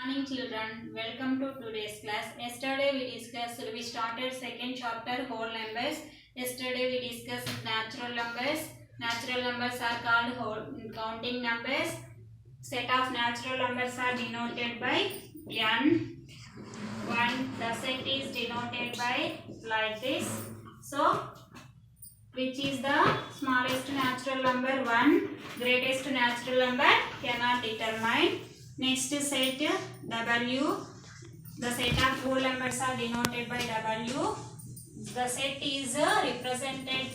Morning children, welcome to today's class. Yesterday we started second chapter whole numbers. Yesterday we discussed natural numbers. Natural numbers are called counting numbers. Set of natural numbers are denoted by n. The set is denoted by like this. So which is the smallest natural number? 1. Greatest natural number cannot determine. Next set W. The set of whole numbers are denoted by W. The set is represented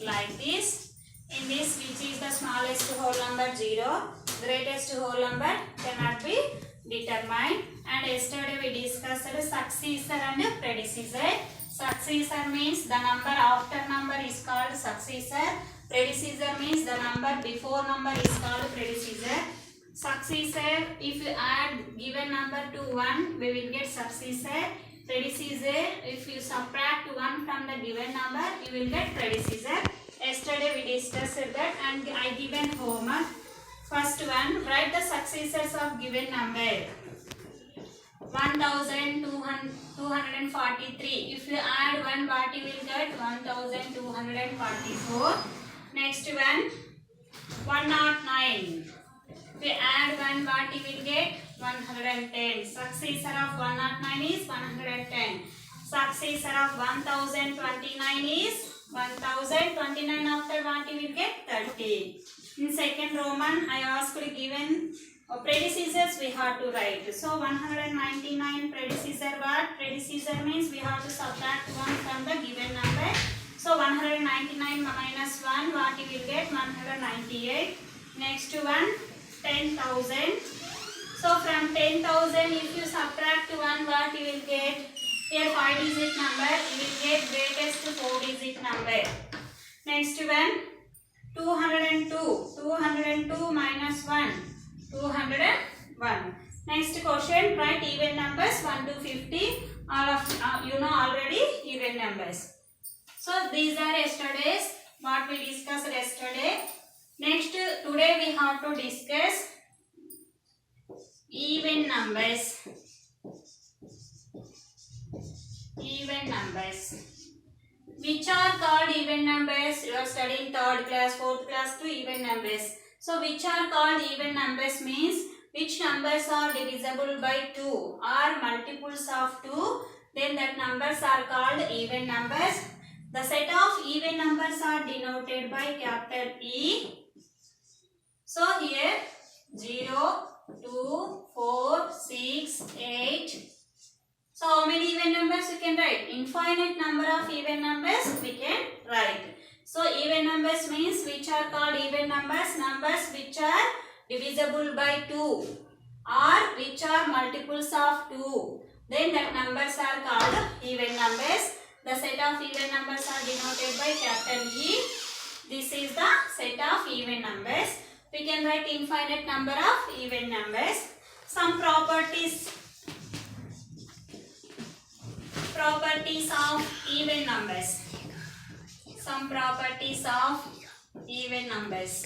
like this. In this, which is the smallest whole number? 0. Greatest whole number cannot be determined. And yesterday we discussed successor and predecessor. Successor means the number after number is called successor. Predecessor means the number before number is called predecessor. Successor, if you add given number to 1, we will get successor. Predecessor, if you subtract 1 from the given number, you will get predecessor. Yesterday we discussed that and I given homework. First one, write the successors of given number. 1243. If you add 1, what you will get? 1244. Next one, 109. If you add 1, what you will get? 110. Successor of 109 is 110. Successor of 1029 is 1029. After what you will get? 30. In second Roman, I asked given predecessors we have to write. So 199 predecessor what? Predecessor means we have to subtract 1 from the given number. So 199 minus 1, what you will get? 198. Next one, 10,000. So from 10,000, if you subtract 1, what you will get? Here 5-digit number, you will get greatest 4-digit number. Next one, 202. 202 minus 1, 201. Next question, write even numbers 1 to 50. All of you know already even numbers. So these are yesterday's what we discussed yesterday. Next, today we have to discuss even numbers. Even numbers. Which are called even numbers? You are studying 3rd class, 4th class to even numbers. So which are called even numbers means which numbers are divisible by 2 or multiples of 2, then that numbers are called even numbers. The set of even numbers are denoted by capital E. So here 0, 2, 4, 6, 8. So how many even numbers you can write? Infinite number of even numbers we can write. So even numbers means which are called even numbers? Numbers which are divisible by 2 or which are multiples of 2. Then that numbers are called even numbers. The set of even numbers are denoted by capital E. This is the set of even numbers. We can write infinite number of even numbers. Some properties of even numbers. Some properties of even numbers.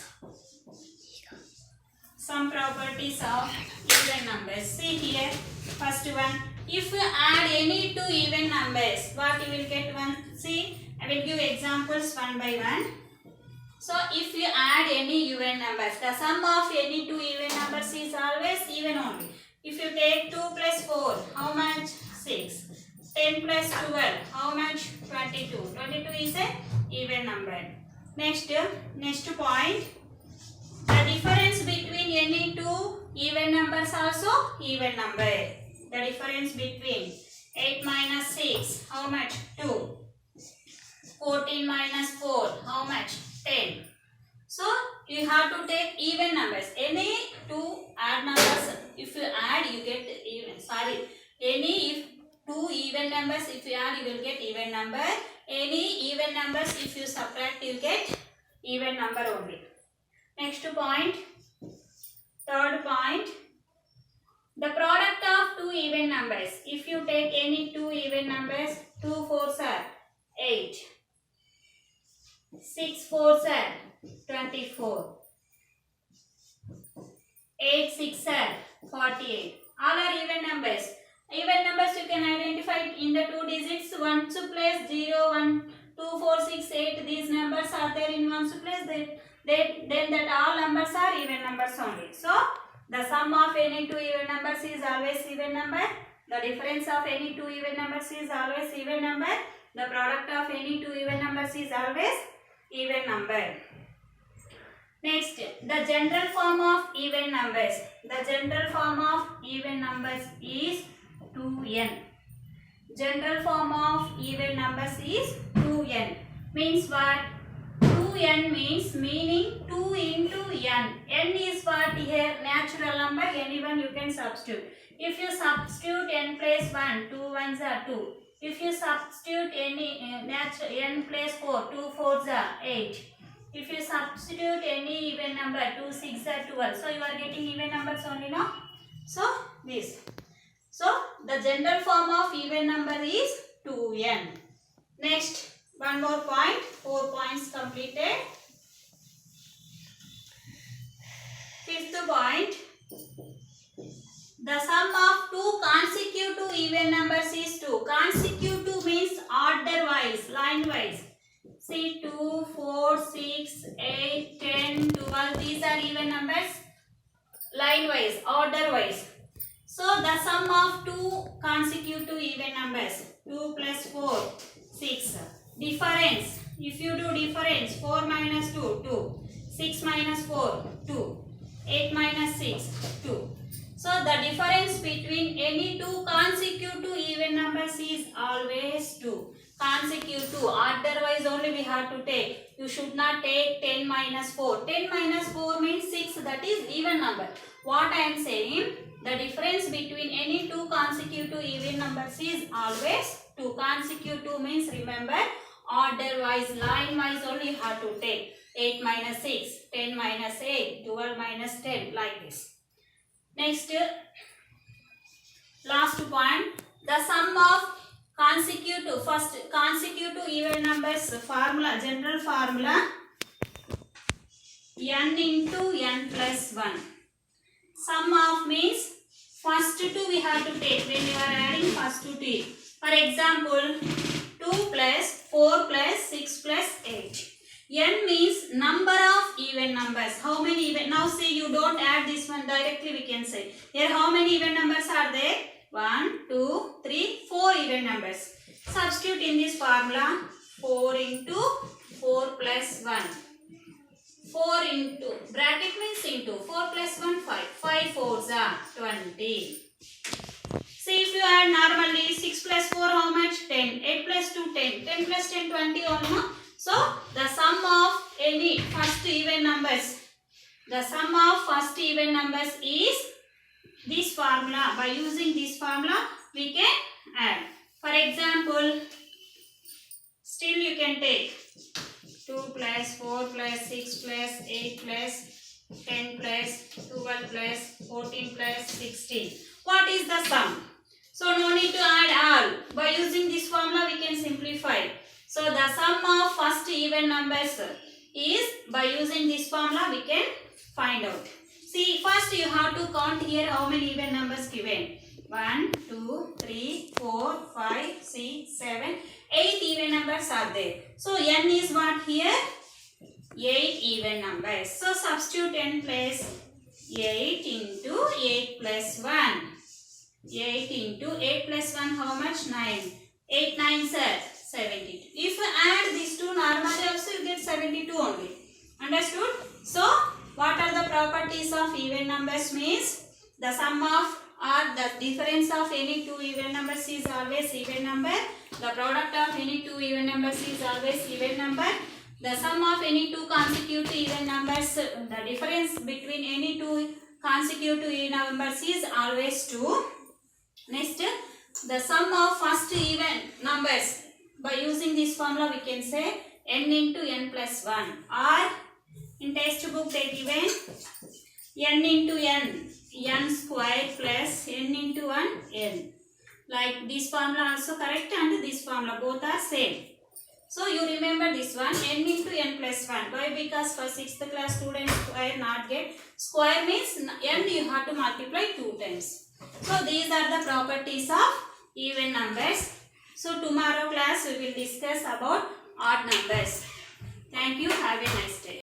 Some properties of even numbers. See here, first one. If you add any two even numbers, what you will get? One. See, I will give examples one by one. So if you add any even numbers, the sum of any two even numbers is always even only. If you take 2 plus 4, how much? 6. 10 plus 12, how much? 22. 22 is a even number. Next point, the difference between any two even numbers also even number. The difference between 8 minus 6, how much? 2. 14 minus 4, how much? 10. So you have to take even numbers. Any two odd numbers, if you add, you get even. If two even numbers, if you add, you will get even number. Any even numbers, if you subtract, you get even number only. Next point, third point, the product of two even numbers. If you take any two even numbers, 2 4s are 8, 6 4s are 24, 8 6 are 48. All are even ones place, 0, 1, 2, 4, 6, 8, these numbers are there in ones place, then that all numbers are even numbers only. So the sum of any two even numbers is always even number. The difference of any two even numbers is always even number. The product of any two even numbers is always even number. Next, the general form of even numbers. The general form of even numbers is 2n. General form of even numbers is 2n. Means what? 2n means meaning 2 into n. N is what here? Natural number. Anyone you can substitute. If you substitute n place 1, 2 ones are 2. If you substitute any n place 4, 2 fours are 8. If you substitute any even number, 2 6 are 12. So you are getting even numbers only now. So this. So the general form of even number is 2n. Next, one more point. 4 points completed. Fifth point. The sum of two consecutive even numbers is 2. Consecutive means order wise, line wise. See 2, 4, 6, 8, 10, 12. These are even numbers. Line wise, order wise. So the sum of two consecutive even numbers. 2 plus 4, 6. Difference. If you do difference, 4 minus 2, 2. 6 minus 4, 2. 8 minus 6, 2. So the difference between any two consecutive even numbers is always 2. Consecutive, otherwise only we have to take. You should not take 10 minus 4. 10 minus 4 means 6, that is even number. What I am saying, the difference between any two consecutive even numbers is always 2. Consecutive means remember, order wise, line wise only you have to take. 8 minus 6, 10 minus 8, 12 minus 10, like this. Next, last point, the sum of consecutive, first consecutive even numbers formula, general formula, n into n plus 1. Sum of means first two we have to take when you are adding first two to it. For example, 2 plus 4 plus 6 plus 8. N means number of even numbers. How many even? Now see, you don't add this one directly, we can say. Here how many even numbers are there? 1, 2, 3, 4 even numbers. Substitute in this formula. 4 into 4 plus 1. 4 into, bracket means into. 4 plus 1, 5. 5 4s are 20. See, if you add normally 6 plus 4 how much? 10. 8 plus 2, 10. 10 plus 10, 20 only, no? So, the sum of any first even numbers, the sum of first even numbers is this formula. By using this formula, we can add. For example, still you can take 2 plus 4 plus 6 plus 8 plus 10 plus 12 plus 14 plus 16. What is the sum? So, no need to add all. By using this formula, we can simplify. So, the sum of first even numbers is, by using this formula, we can find out. See, first you have to count here how many even numbers given. 1, 2, 3, 4, 5, 6, 7, 8 even numbers are there. So, n is what here? 8 even numbers. So, substitute n plus 8 into 8 plus 1. 8 into 8 plus 1 how much? 9. 8 9s are 72. If you add these two normally also you get 72 only. Understood? So, what are the properties of even numbers means? The sum of or the difference of any two even numbers is always even number. The product of any two even numbers is always even number. The sum of any two consecutive even numbers, the difference between any two consecutive even numbers is always 2. Next, the sum of first even numbers. By using this formula, we can say n into n plus 1. Or in textbook they given n into n square plus n into 1, n. Like this formula also correct and this formula both are same. So you remember this one, n into n plus 1. Why? Because for 6th class students square not get. Square means n you have to multiply 2 times. So these are the properties of even numbers. So tomorrow class we will discuss about odd numbers. Thank you. Have a nice day.